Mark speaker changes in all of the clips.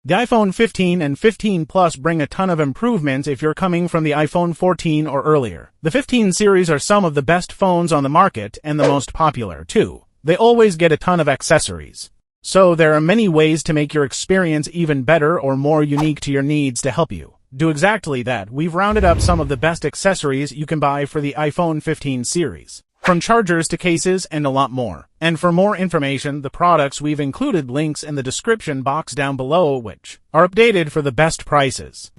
Speaker 1: The iPhone 15 and 15 Plus bring a ton of improvements if you're coming from the iPhone 14 or earlier. The 15 series are some of the best phones on the market and the most popular, too. They always get a ton of accessories. So there are many ways to make your experience even better or more unique to your needs to help you do exactly that. We've rounded up some of the best accessories you can buy for the iPhone 15 series. From chargers to cases and a lot more. And for more information, the products we've included links in the description box down below which are updated for the best prices.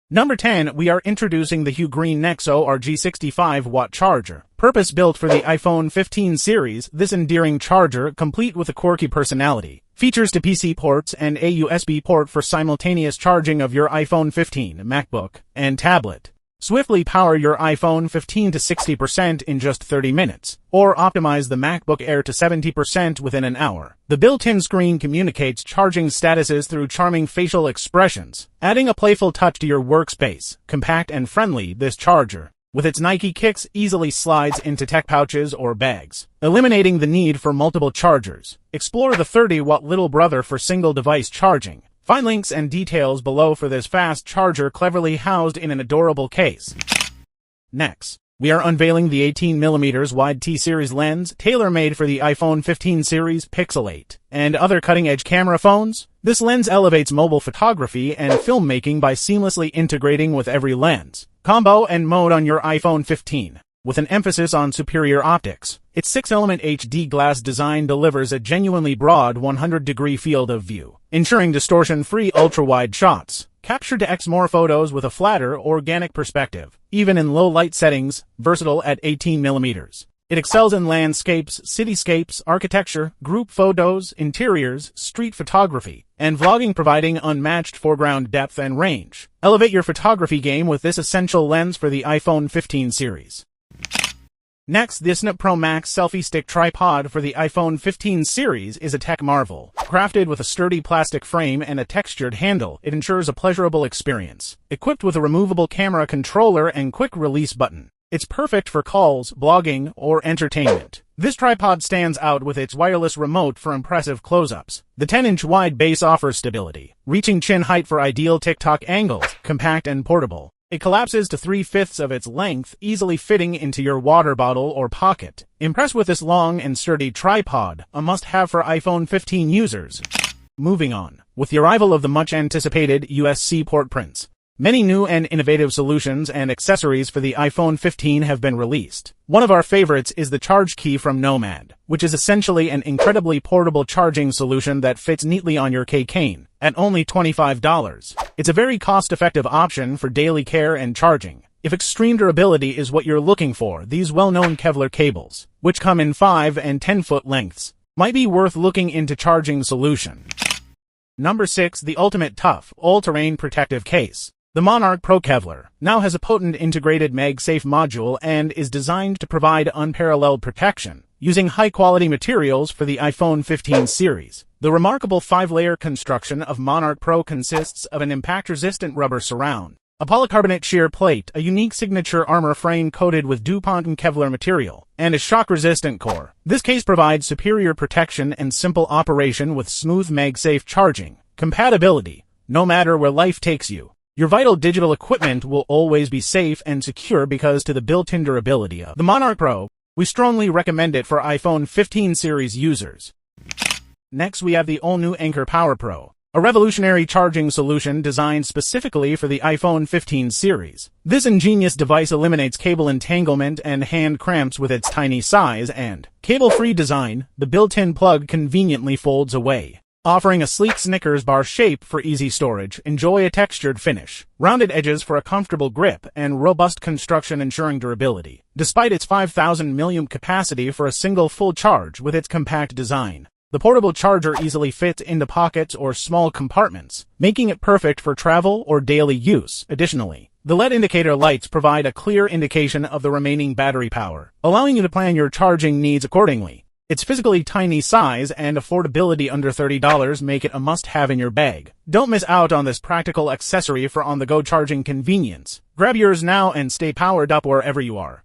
Speaker 1: Number 10, we are introducing the UGREEN Nexode RG65-watt charger. Purpose-built for the iPhone 15 series, this endearing charger, complete with a quirky personality, features two PC ports and a USB port for simultaneous charging of your iPhone 15, MacBook, and tablet. Swiftly power your iPhone 15 to 60% in just 30 minutes, or optimize the MacBook Air to 70% within an hour. The built-in screen communicates charging statuses through charming facial expressions, adding a playful touch to your workspace. Compact and friendly, this charger, with its Nike kicks, easily slides into tech pouches or bags, eliminating the need for multiple chargers. Explore the 30-watt little brother for single-device charging. Find links and details below for this fast charger cleverly housed in an adorable case. Next, we are unveiling the 18mm wide T-series lens, tailor-made for the iPhone 15 series, Pixel 8, and other cutting-edge camera phones. This lens elevates mobile photography and filmmaking by seamlessly integrating with every lens, combo, and mode on your iPhone 15. With an emphasis on superior optics, its 6-element HD glass design delivers a genuinely broad 100-degree field of view, ensuring distortion-free ultra-wide shots, captured to X more photos with a flatter, organic perspective, even in low-light settings, versatile at 18mm. It excels in landscapes, cityscapes, architecture, group photos, interiors, street photography, and vlogging, providing unmatched foreground depth and range. Elevate your photography game with this essential lens for the iPhone 15 series. Next, the ATUMTEK Pro Max selfie stick tripod for the iPhone 15 series is a tech marvel. Crafted with a sturdy plastic frame and a textured handle, it ensures a pleasurable experience. Equipped with a removable camera controller and quick release button, it's perfect for calls, blogging, or entertainment. This tripod stands out with its wireless remote for impressive close-ups. The 10-inch wide base offers stability, reaching chin height for ideal TikTok angles, compact and portable. It collapses to 3/5 of its length, easily fitting into your water bottle or pocket. Impressed with this long and sturdy tripod, a must-have for iPhone 15 users. Moving on, with the arrival of the much-anticipated USB-C port prints, many new and innovative solutions and accessories for the iPhone 15 have been released. One of our favorites is the Charge Key from NOMAD, which is essentially an incredibly portable charging solution that fits neatly on your keychain, at only $25. It's a very cost-effective option for daily care and charging. If extreme durability is what you're looking for, these well-known KEVLAR cables, which come in 5 and 10-foot lengths, might be worth looking into charging solution. Number 6, the ultimate tough, all-terrain protective case. The MONARCH Pro KEVLAR now has a potent integrated Magsafe module and is designed to provide unparalleled protection, using high-quality materials for the iPhone 15 series. The remarkable 5-layer construction of MONARCH Pro consists of an impact-resistant rubber surround, a polycarbonate shear plate, a unique signature armor frame coated with DuPont and KEVLAR material, and a shock-resistant core. This case provides superior protection and simple operation with smooth Magsafe charging compatibility, no matter where life takes you. Your vital digital equipment will always be safe and secure because to the built-in durability of the MONARCH Pro. We strongly recommend it for iPhone 15 series users. Next, we have the all-new Anker Power Pro, a revolutionary charging solution designed specifically for the iPhone 15 series. This ingenious device eliminates cable entanglement and hand cramps with its tiny size and cable-free design. The built-in plug conveniently folds away, offering a sleek Snickers bar shape for easy storage. Enjoy a textured finish, rounded edges for a comfortable grip, and robust construction ensuring durability, despite its 5,000 mAh capacity for a single full charge. With its compact design, the portable charger easily fits into pockets or small compartments, making it perfect for travel or daily use. Additionally, the LED indicator lights provide a clear indication of the remaining battery power, allowing you to plan your charging needs accordingly. Its physically tiny size and affordability under $30 make it a must-have in your bag. Don't miss out on this practical accessory for on-the-go charging convenience. Grab yours now and stay powered up wherever you are.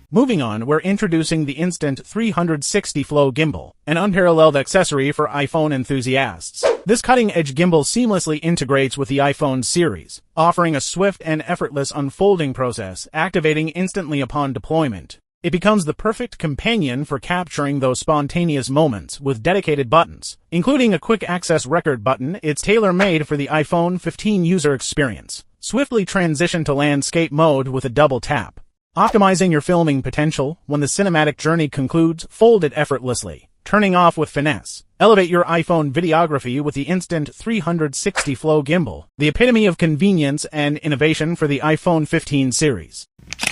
Speaker 1: Moving on, we're introducing the Instant 360 Flow Gimbal, an unparalleled accessory for iPhone enthusiasts. This cutting-edge gimbal seamlessly integrates with the iPhone series, offering a swift and effortless unfolding process, activating instantly upon deployment. It becomes the perfect companion for capturing those spontaneous moments with dedicated buttons. Including a quick access record button, it's tailor-made for the iPhone 15 user experience. Swiftly transition to landscape mode with a double tap. Optimizing your filming potential. When the cinematic journey concludes, fold it effortlessly. Turning off with finesse. Elevate your iPhone videography with the instant 360 flow gimbal, the epitome of convenience and innovation for the iPhone 15 series.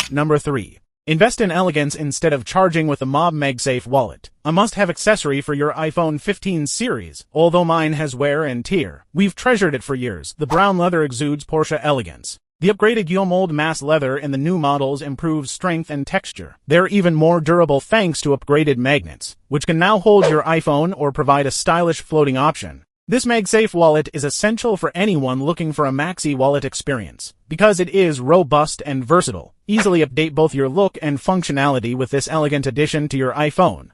Speaker 1: Number 3. Invest in elegance instead of charging with the Magsafe Wallet. A must-have accessory for your iPhone 15 series. Although mine has wear and tear, we've treasured it for years. The brown leather exudes Porsche elegance. The upgraded Gimble mass leather in the new models improves strength and texture. They're even more durable thanks to upgraded magnets, which can now hold your iPhone or provide a stylish floating option. This Magsafe wallet is essential for anyone looking for a maxi wallet experience, because it is robust and versatile. Easily update both your look and functionality with this elegant addition to your iPhone.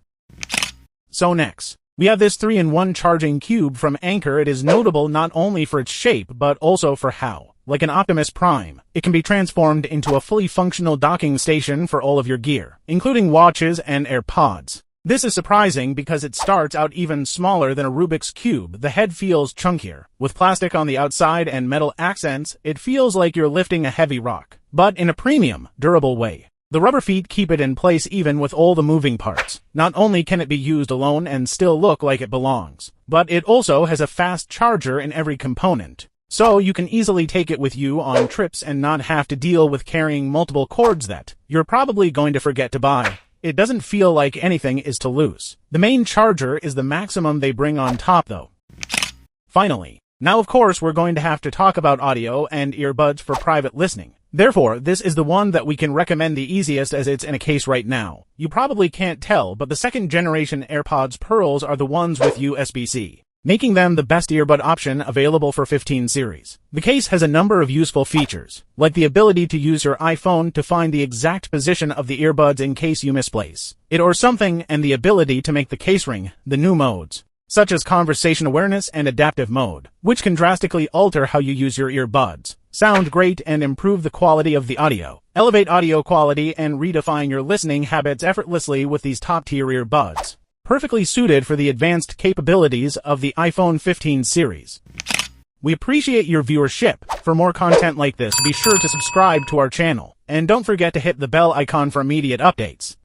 Speaker 1: So next, we have this 3-in-1 charging cube from Anker. It is notable not only for its shape, but also for how, like an Optimus Prime, it can be transformed into a fully functional docking station for all of your gear, including watches and AirPods. This is surprising because it starts out even smaller than a Rubik's Cube. The head feels chunkier. With plastic on the outside and metal accents, it feels like you're lifting a heavy rock, but in a premium, durable way. The rubber feet keep it in place even with all the moving parts. Not only can it be used alone and still look like it belongs, but it also has a fast charger in every component. So you can easily take it with you on trips and not have to deal with carrying multiple cords that you're probably going to forget to buy. It doesn't feel like anything is too loose. The main charger is the maximum they bring on top though. Finally, now of course we're going to have to talk about audio and earbuds for private listening. Therefore, this is the one that we can recommend the easiest as it's in a case right now. You probably can't tell, but the second generation AirPods Pros are the ones with USB-C, making them the best earbud option available for 15 series. The case has a number of useful features, like the ability to use your iPhone to find the exact position of the earbuds in case you misplace it or something, and the ability to make the case ring the new modes, such as conversation awareness and adaptive mode, which can drastically alter how you use your earbuds, sound great, and improve the quality of the audio. Elevate audio quality and redefine your listening habits effortlessly with these top-tier earbuds, perfectly suited for the advanced capabilities of the iPhone 15 series. We appreciate your viewership. For more content like this, be sure to subscribe to our channel, and don't forget to hit the bell icon for immediate updates.